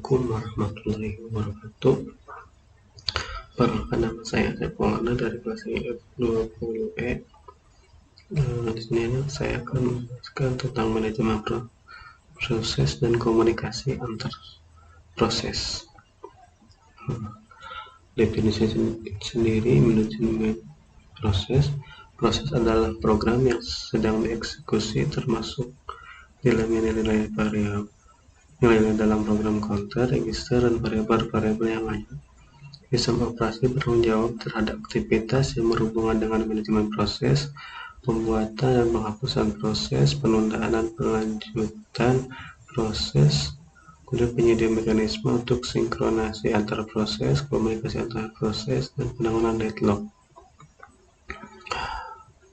Assalamualaikum warahmatullahi wabarakatuh. Perkenalkan, nama saya Asep Maulana dari kelas F20E. Di sini saya akan menjelaskan tentang manajemen proses dan komunikasi antar proses. Definisi sendiri manajemen proses adalah program yang sedang dieksekusi, termasuk nilai-nilai dalam program counter, register, dan variabel-variabel yang lain. Sistem operasi bertanggung jawab terhadap aktivitas yang berhubungan dengan manajemen proses, pembuatan dan penghapusan proses, penundaan dan pelanjutan proses, kemudian penyedia mekanisme untuk sinkronasi antar proses, komunikasi antar proses, dan penanganan deadlock.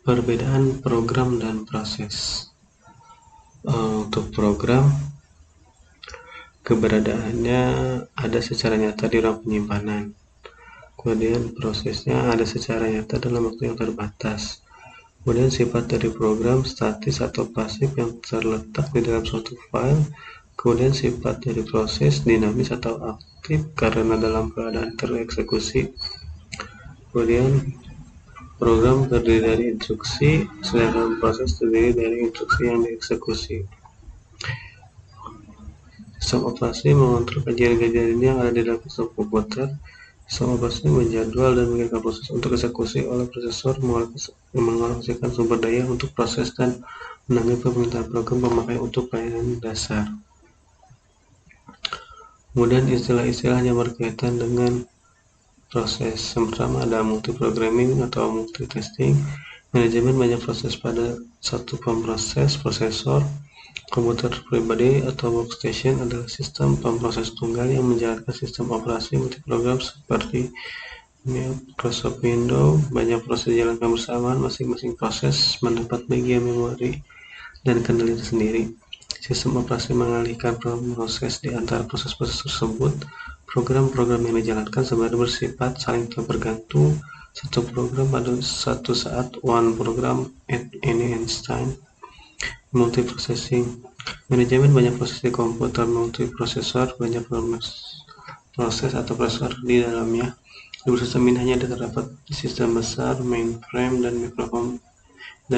Perbedaan program dan proses. Untuk program, keberadaannya ada secara nyata di ruang penyimpanan. Kemudian prosesnya ada secara nyata dalam waktu yang terbatas. Kemudian sifat dari program statis atau pasif yang terletak di dalam suatu file. Kemudian sifat dari proses dinamis atau aktif karena dalam keadaan tereksekusi. Kemudian program terdiri dari instruksi, sedangkan proses terdiri dari instruksi yang dieksekusi. Sistem operasi mengontrol kejadian-kejadian yang ada di dalam sistem komputer. Sistem operasi menjadwal dan mengirimkan proses untuk eksekusi oleh prosesor, mengalokasikan sumber daya untuk proses, dan menangani permintaan program pemakai untuk pelayanan dasar. Kemudian istilah-istilah yang berkaitan dengan proses. Yang pertama ada multiprogramming atau multitasking, manajemen banyak proses pada satu pemproses, prosesor. Komputer pribadi atau workstation adalah sistem pemproses tunggal yang menjalankan sistem operasi multiprogram seperti Microsoft Windows. Banyak proses dijalankan bersamaan, masing-masing proses mendapat bagian memori dan kendali tersendiri. Sistem operasi mengalihkan proses di antara proses-proses tersebut. Program-program yang dijalankan sebenarnya bersifat saling bergantung. Satu program pada satu saat, one program at any instant. Multiprocessing, manajemen banyak proses di komputer. Multiprosesor, banyak proses atau prosesor di dalamnya. Dua sistem ini hanya terdapat di sistem besar, mainframe, dan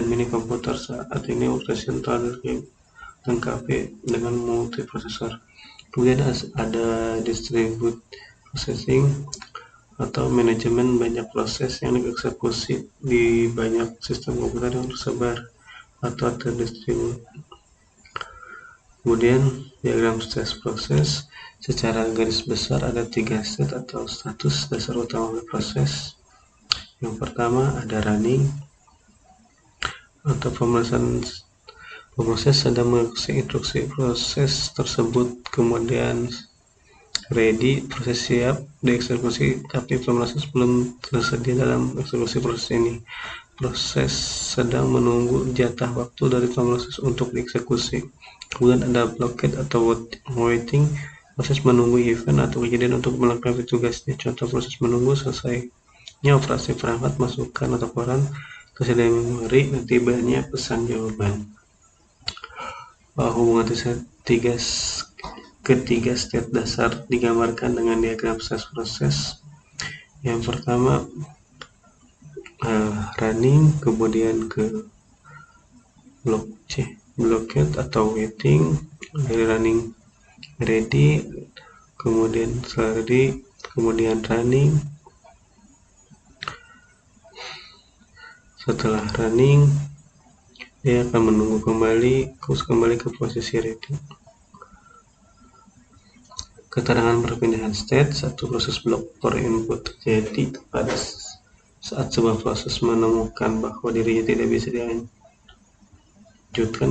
mini komputer. Saat ini operasi telah dilengkapi dengan multiprosesor. Kemudian ada distributed processing atau manajemen banyak proses yang dieksekusi di banyak sistem komputer yang tersebar atau terdistribusi. Kemudian diagram state proses. Secara garis besar ada 3 state atau status dasar utama proses. Yang pertama ada running atau pemroses sedang mengeksekusi instruksi proses tersebut. Kemudian ready, proses siap dieksekusi tapi pemroses belum tersedia dalam eksekusi proses ini. Proses sedang menunggu jatah waktu dari pemroses untuk dieksekusi. Kemudian ada blockade atau waiting, proses menunggu event atau kejadian untuk melengkapi tugasnya. Contoh proses menunggu selesainya operasi perangkat, masukkan atau koran, tersedia memori, dan tibanya pesan jawaban. Hubungan ketiga state dasar digambarkan dengan diagram state proses. Yang pertama running, kemudian ke blockade atau waiting, dari running ready, kemudian ready, kemudian running. Setelah running, dia akan menunggu kembali ke posisi ready. Keterangan perpindahan state. Satu proses block for input terjadi pada saat sebuah proses menemukan bahwa dirinya tidak bisa dilanjutkan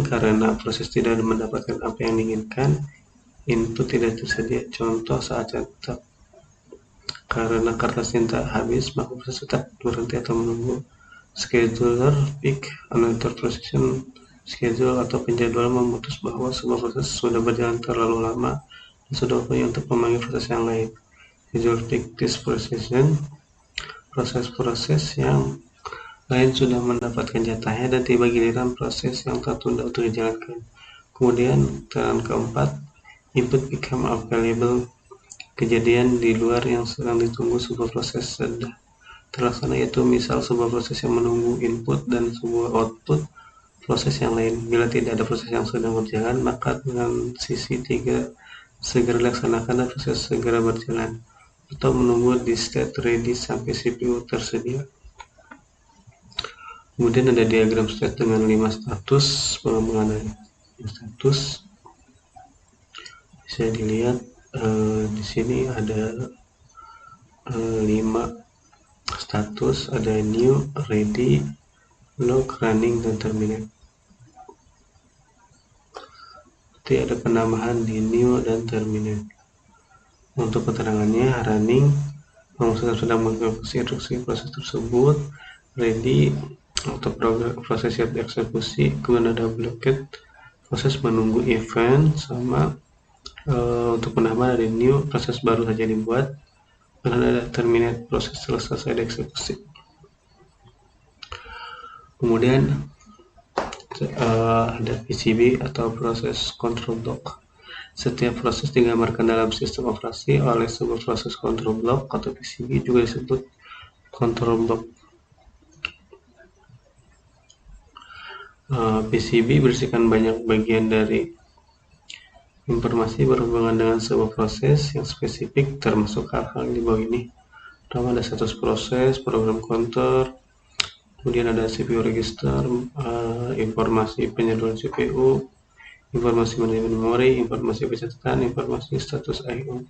karena proses tidak mendapatkan apa yang diinginkan. Input tidak tersedia. Contoh saat cetak karena kertas tinta habis, maka proses cetak berhenti atau menunggu. Scheduler pick another precision schedule atau penjadwal memutus bahwa sebuah proses sudah berjalan terlalu lama dan sudah waktunya untuk memanggil proses yang lain. Schedule pick this precision, proses-proses yang lain sudah mendapatkan jatahnya dan tiba giliran proses yang tertunda untuk dijalankan. Kemudian keterangan keempat, Input become available, kejadian di luar yang sedang ditunggu sebuah proses sudah terlaksana, yaitu misal sebuah proses yang menunggu input dan sebuah output proses yang lain. Bila tidak ada proses yang sedang berjalan, maka dengan sisi 3 segera dilaksanakan dan proses segera berjalan, atau menunggu di state ready sampai CPU tersedia. Kemudian ada diagram state dengan 5 status, pengembangan status. Bisa dilihat di sini ada 5 status, ada new, ready, log, running, dan terminate. Nanti ada penambahan di new dan terminate. Untuk keterangannya, running sedang mengeksekusi instruksi proses tersebut, ready untuk proses siap dieksekusi, kemudian ada blocked proses menunggu event, sama untuk penambahan ada new proses baru saja dibuat, dan ada terminate proses selesai dieksekusi. Kemudian ada PCB atau proses control block. Setiap proses digambarkan dalam sistem operasi oleh sebuah proses control block atau PCB, juga disebut control block. PCB berisikan banyak bagian dari informasi berhubungan dengan sebuah proses yang spesifik, termasuk hal-hal di bawah ini. Pertama ada status proses, program counter, kemudian ada CPU register, informasi penyaluran CPU, informasi manajemen memori, informasi pencatatan, informasi status I/O.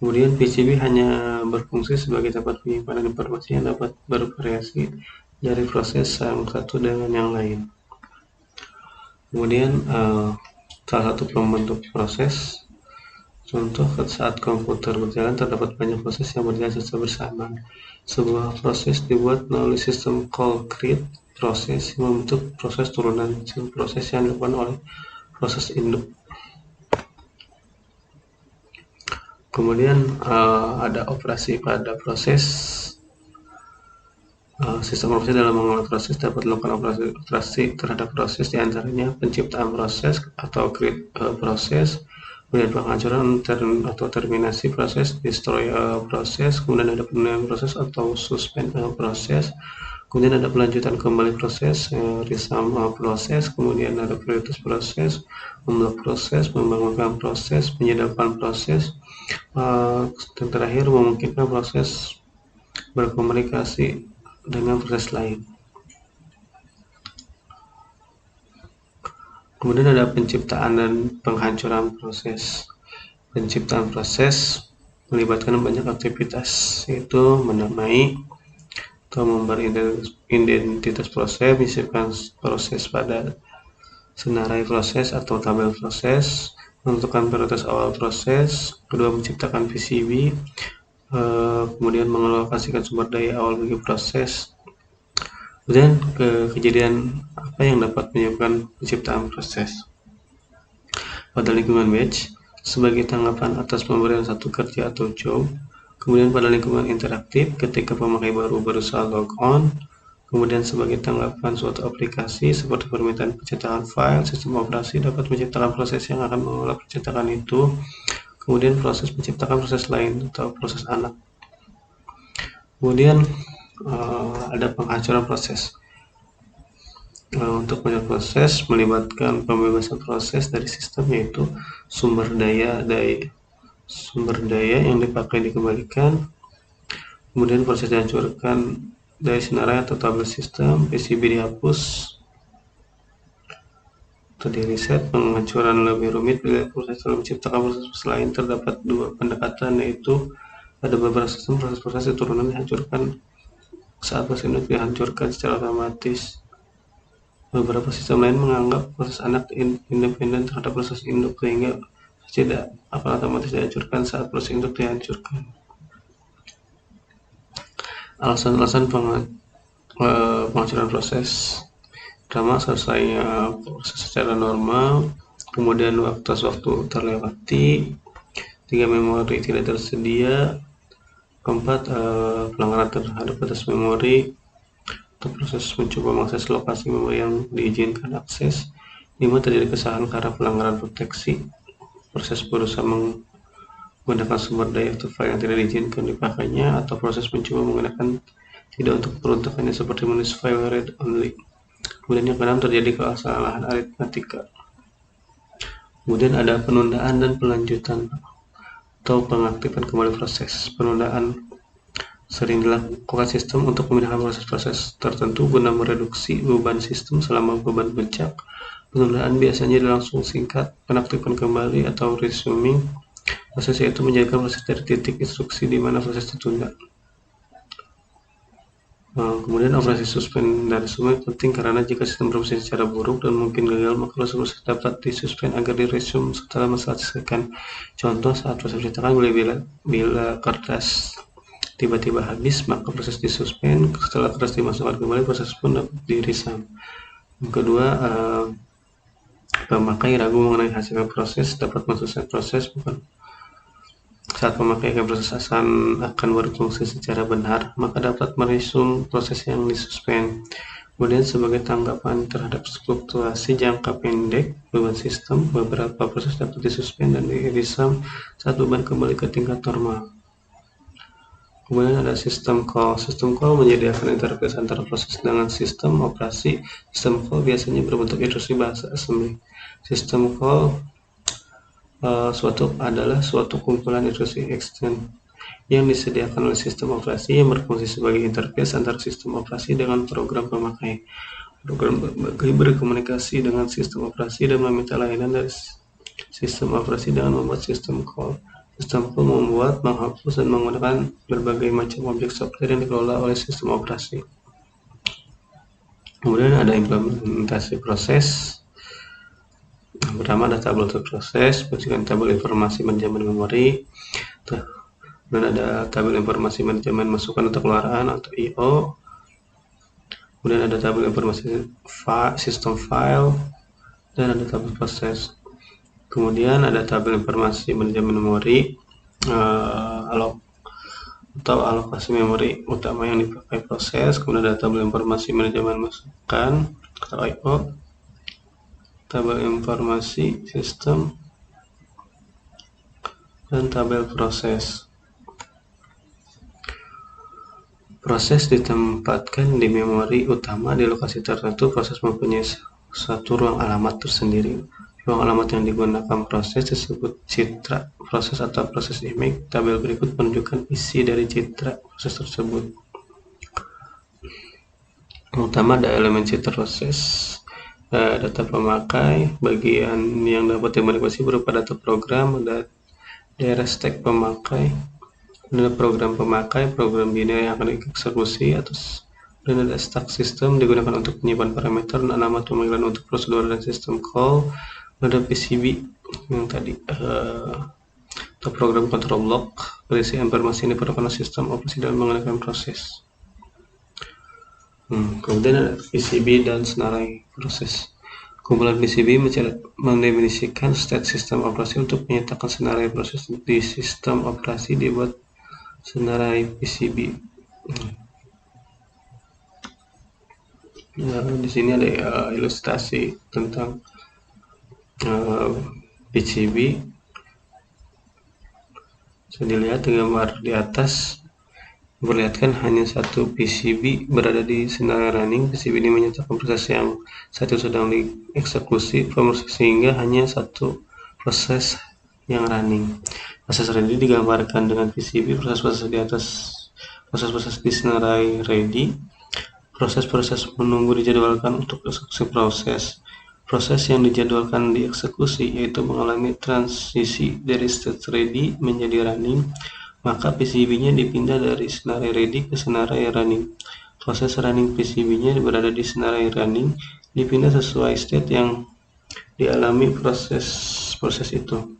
Kemudian PCB hanya berfungsi sebagai tempat penyimpanan informasi yang dapat bervariasi dari proses yang satu dengan yang lain. Kemudian salah satu pembentuk proses, contoh saat komputer berjalan terdapat banyak proses yang berjalan secara bersamaan. Sebuah proses dibuat melalui sistem call create proses yang membentuk proses turunan proses yang dilakukan oleh proses induk. Kemudian ada operasi pada proses. Sistem operasi dalam mengelola proses dapat melakukan operasi terhadap proses, diantaranya penciptaan proses atau create proses, kemudian penghancuran atau terminasi proses, destroy proses, kemudian ada penundaan proses atau suspend proses, kemudian ada pelanjutan kembali proses, resume proses, kemudian ada prioritas proses, memblok proses, membangunkan proses, penyadapan proses, dan terakhir memungkinkan proses berkomunikasi dengan proses lain. Kemudian ada penciptaan dan penghancuran proses. Penciptaan proses melibatkan banyak aktivitas, yaitu menamai atau memberi identitas proses, menyisipkan proses pada senarai proses atau tabel proses, menentukan prioritas awal proses, kedua menciptakan PCB, kemudian mengalokasikan sumber daya awal bagi proses. Kemudian kejadian apa yang dapat menyebabkan penciptaan proses. Pada lingkungan batch, sebagai tanggapan atas pemberian satu kerja atau job. Kemudian pada lingkungan interaktif, ketika pemakai baru berusaha log on. Kemudian sebagai tanggapan suatu aplikasi seperti permintaan pencetakan file, sistem operasi dapat menciptakan proses yang akan mengolah pencetakan itu. Kemudian proses menciptakan proses lain atau proses anak. Kemudian ada penghancuran proses. Untuk banyak proses melibatkan pembebasan proses dari sistem, yaitu sumber daya yang dipakai dikembalikan, kemudian proses dihancurkan dari senarai atau tabel sistem, PCB dihapus atau di reset. Penghancuran lebih rumit bila proses telah menciptakan proses lain. Terdapat dua pendekatan, yaitu ada beberapa sistem proses turunan dihancurkan saat proses induk dihancurkan secara otomatis. Beberapa sistem lain menganggap proses anak independen terhadap proses induk, sehingga tidak akan otomatis dihancurkan saat proses induk dihancurkan. Alasan-alasan penghancuran proses. Pertama, selesainya proses secara normal, kemudian waktu terlewati, 3 memori tidak tersedia, keempat, pelanggaran terhadap batas memori atau proses mencoba mengakses lokasi memori yang diizinkan akses. 5, terjadi kesalahan karena pelanggaran proteksi. proses berusaha menggunakan sumber daya atau file yang tidak diizinkan dipakainya, atau proses mencoba menggunakan tidak untuk peruntukannya seperti menulis file read only. Kemudian yang keenam, terjadi kesalahan aritmatika. Kemudian ada penundaan dan pelanjutan atau pengaktifan kembali proses. Penundaan sering dilakukan sistem untuk memindahkan proses-proses tertentu guna mereduksi beban sistem selama beban puncak. Penundaan biasanya langsung singkat, penaktifan kembali atau resuming proses, yaitu menjadikan proses dari titik instruksi di mana proses ditunda. Kemudian operasi suspend dan resume penting karena jika sistem berfungsi secara buruk dan mungkin gagal, maka proses dapat disuspend agar diresume setelah menyelesaikan. Contoh, saat proses pencetakan bila kertas tiba-tiba habis, maka proses disuspend. Setelah kertas dimasukkan kembali, proses pun dapat diresume. Yang kedua, pemakai ragu mengenai hasil proses dapat mensuspend proses bukan. Saat pemakai proses akan berfungsi secara benar, maka dapat meresume proses yang disuspend. Kemudian sebagai tanggapan terhadap fluktuasi jangka pendek beban sistem, beberapa proses dapat disuspend dan diresume saat beban kembali ke tingkat normal. Kemudian ada sistem call. Sistem call menyediakan interface antara proses dengan sistem operasi. Sistem call biasanya berbentuk instruksi bahasa assembly. Sistem call adalah suatu kumpulan instruksi extend yang disediakan oleh sistem operasi yang berfungsi sebagai interface antara sistem operasi dengan program pemakai. Program pemakai berkomunikasi dengan sistem operasi dan meminta layanan dari sistem operasi dengan membuat sistem call. Sistem call membuat, menghapus, dan menggunakan berbagai macam objek software yang dikelola oleh sistem operasi. Kemudian ada implementasi proses. Yang pertama ada tabel proses, bentukan tabel informasi manajemen memori. Kemudian ada tabel informasi manajemen masukan atau keluaran atau I/O. Kemudian ada tabel informasi sistem file dan ada tabel proses. Kemudian ada tabel informasi manajemen memori atau alokasi memori utama yang dipakai proses. Kemudian ada tabel informasi manajemen masukan atau I/O. Tabel informasi sistem dan tabel proses. Proses ditempatkan di memori utama di lokasi tertentu. Proses mempunyai satu ruang alamat tersendiri. Ruang alamat yang digunakan proses disebut citra proses atau proses image. Tabel berikut menunjukkan isi dari citra proses tersebut. Yang pertama ada elemen citra proses. Data pemakai, bagian yang dapat dimanipulasi berupa data program, ada daerah stack pemakai, ada program pemakai, program binary yang akan dieksekusi, dan ada stack system digunakan untuk menyimpan parameter dan alamat pemanggilan untuk prosedur dan sistem call. Ada PCB yang tadi atau program control block, berisi informasi yang diperlukan sistem operasi dalam menggunakan proses. Kemudian ada PCB dan senarai proses. Kumpulan PCB mendefinisikan state sistem operasi untuk menyatakan senarai proses di sistem operasi dibuat senarai PCB. Di sini ada ilustrasi tentang PCB. Bisa dilihat gambar di atas memperlihatkan hanya satu PCB berada di senarai running. PCB ini menyatakan proses yang saat itu sedang dieksekusi sehingga hanya satu proses yang running. Proses ready digambarkan dengan PCB. Proses-proses di atas proses-proses di senarai ready. Proses-proses menunggu dijadwalkan untuk eksekusi proses. Proses yang dijadwalkan dieksekusi yaitu mengalami transisi dari state ready menjadi running, maka PCB-nya dipindah dari senarai ready ke senarai running. Proses running PCB-nya berada di senarai running, dipindah sesuai state yang dialami proses itu.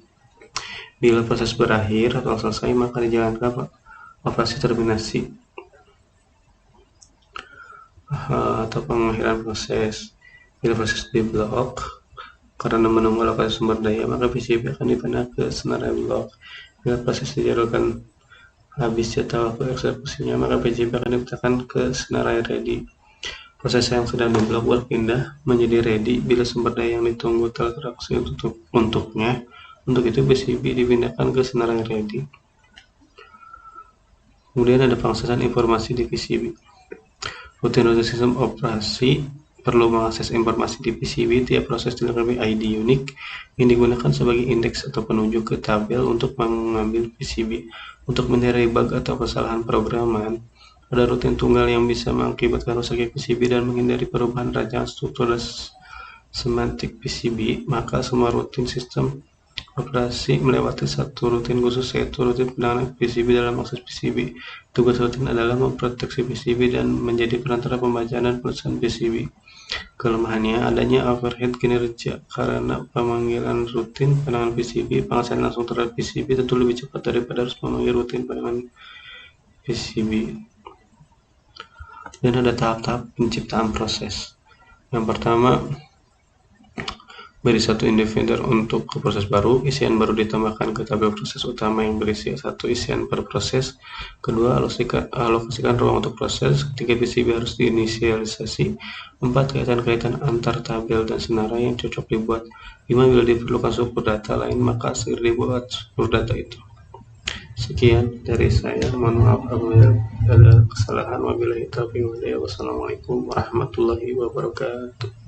Bila proses berakhir atau selesai, maka dijalankan operasi terminasi atau pengakhiran proses. Bila proses di blok karena menunggu alokasi sumber daya, maka PCB akan dipindah ke senarai blok. Bila proses dijadwalkan habis jatah waktu eksekusinya, maka PCB akan dipindahkan ke senarai ready. Proses yang sedang di blok berpindah menjadi ready bila sumber daya yang ditunggu telah tereksekusi untuknya. Untuk itu PCB dipindahkan ke senarai ready. Kemudian ada pengaksesan informasi di PCB. Rutin sistem operasi perlu mengakses informasi di PCB. Tiap proses dilengkapi ID unik yang digunakan sebagai indeks atau penunjuk ke tabel untuk mengambil PCB. Untuk menghindari bug atau kesalahan programan, ada rutin tunggal yang bisa mengakibatkan rusaknya PCB dan menghindari perubahan rancangan struktur dan semantik PCB, maka semua rutin sistem operasi melewati satu rutin khusus, yaitu rutin penanganan PCB dalam akses PCB. Tugas rutin adalah memproteksi PCB dan menjadi perantara pembacaan dan penulisan PCB. Kelemahannya adanya overhead kinerja karena pemanggilan rutin penanganan PCB, pengasahan langsung terhadap PCB tentu lebih cepat daripada harus memanggil rutin penanganan PCB. Dan ada tahap-tahap penciptaan proses. Yang pertama, beri satu indikator untuk proses baru, isian baru ditambahkan ke tabel proses utama yang berisi satu isian per proses. Kedua, alokasikan ruang untuk proses. Ketiga, PCB harus diinisialisasi. 4, kaitan-kaitan antar tabel dan senarai yang cocok dibuat. 5, bila diperlukan sumber data lain, maka segera dibuat sumber data itu. Sekian dari saya, mohon maaf apabila ada kesalahan. Wabillahi taufiq wal hidayah. Wassalamualaikum warahmatullahi wabarakatuh.